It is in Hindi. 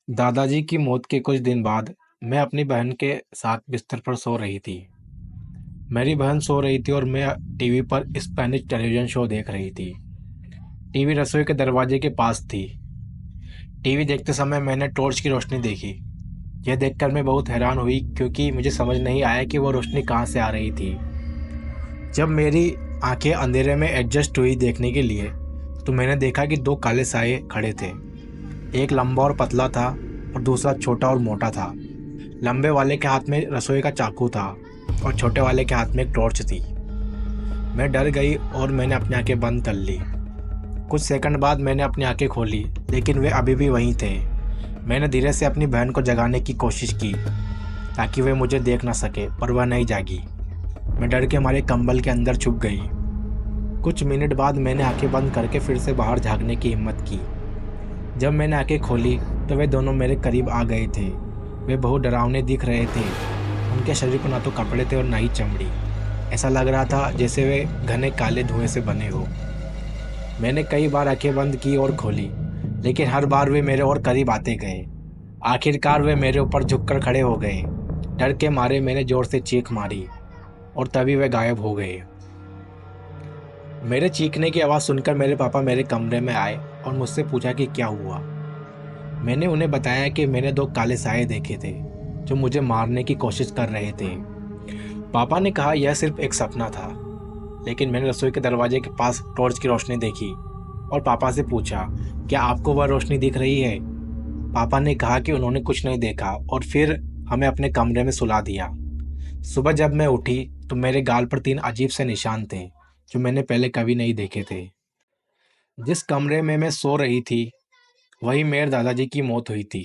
दादाजी की मौत के कुछ दिन बाद मैं अपनी बहन के साथ बिस्तर पर सो रही थी। मेरी बहन सो रही थी और मैं टीवी पर स्पेनिश टेलीविज़न शो देख रही थी। टीवी रसोई के दरवाजे के पास थी। टीवी देखते समय मैंने टॉर्च की रोशनी देखी। यह देखकर मैं बहुत हैरान हुई क्योंकि मुझे समझ नहीं आया कि वो रोशनी कहाँ से आ रही थी। जब मेरी आंखें अंधेरे में एडजस्ट हुई देखने के लिए, तो मैंने देखा कि दो काले साए खड़े थे। एक लंबा और पतला था और दूसरा छोटा और मोटा था। लंबे वाले के हाथ में रसोई का चाकू था और छोटे वाले के हाथ में एक टॉर्च थी। मैं डर गई और मैंने अपनी आंखें बंद कर ली। कुछ सेकंड बाद मैंने अपनी आंखें खोली, लेकिन वे अभी भी वहीं थे। मैंने धीरे से अपनी बहन को जगाने की कोशिश की ताकि वे मुझे देख ना सके, पर वह नहीं जागी। मैं डर के मारे कंबल के अंदर छुप गई। कुछ मिनट बाद मैंने आंखें बंद करके फिर से बाहर झाँकने की हिम्मत की। जब मैंने आंखें खोली तो वे दोनों मेरे करीब आ गए थे। वे बहुत डरावने दिख रहे थे। उनके शरीर पर ना तो कपड़े थे और ना ही चमड़ी। ऐसा लग रहा था जैसे वे घने काले धुएं से बने हो। मैंने कई बार आंखें बंद की और खोली, लेकिन हर बार वे मेरे और करीब आते गए। आखिरकार वे मेरे ऊपर झुककर खड़े हो गए। डर के मारे मैंने जोर से चीख मारी और तभी वे गायब हो गए। मेरे चीखने की आवाज़ सुनकर मेरे पापा मेरे कमरे में आए और मुझसे पूछा कि क्या हुआ। मैंने उन्हें बताया कि मैंने दो काले साए देखे थे जो मुझे मारने की कोशिश कर रहे थे। पापा ने कहा यह सिर्फ एक सपना था, लेकिन मैंने रसोई के दरवाजे के पास टॉर्च की रोशनी देखी और पापा से पूछा, क्या आपको वह रोशनी दिख रही है? पापा ने कहा कि उन्होंने कुछ नहीं देखा और फिर हमें अपने कमरे में सुला दिया। सुबह जब मैं उठी तो मेरे गाल पर तीन अजीब से निशान थे जो मैंने पहले कभी नहीं देखे थे। जिस कमरे में मैं सो रही थी, वहीं मेरे दादाजी की मौत हुई थी।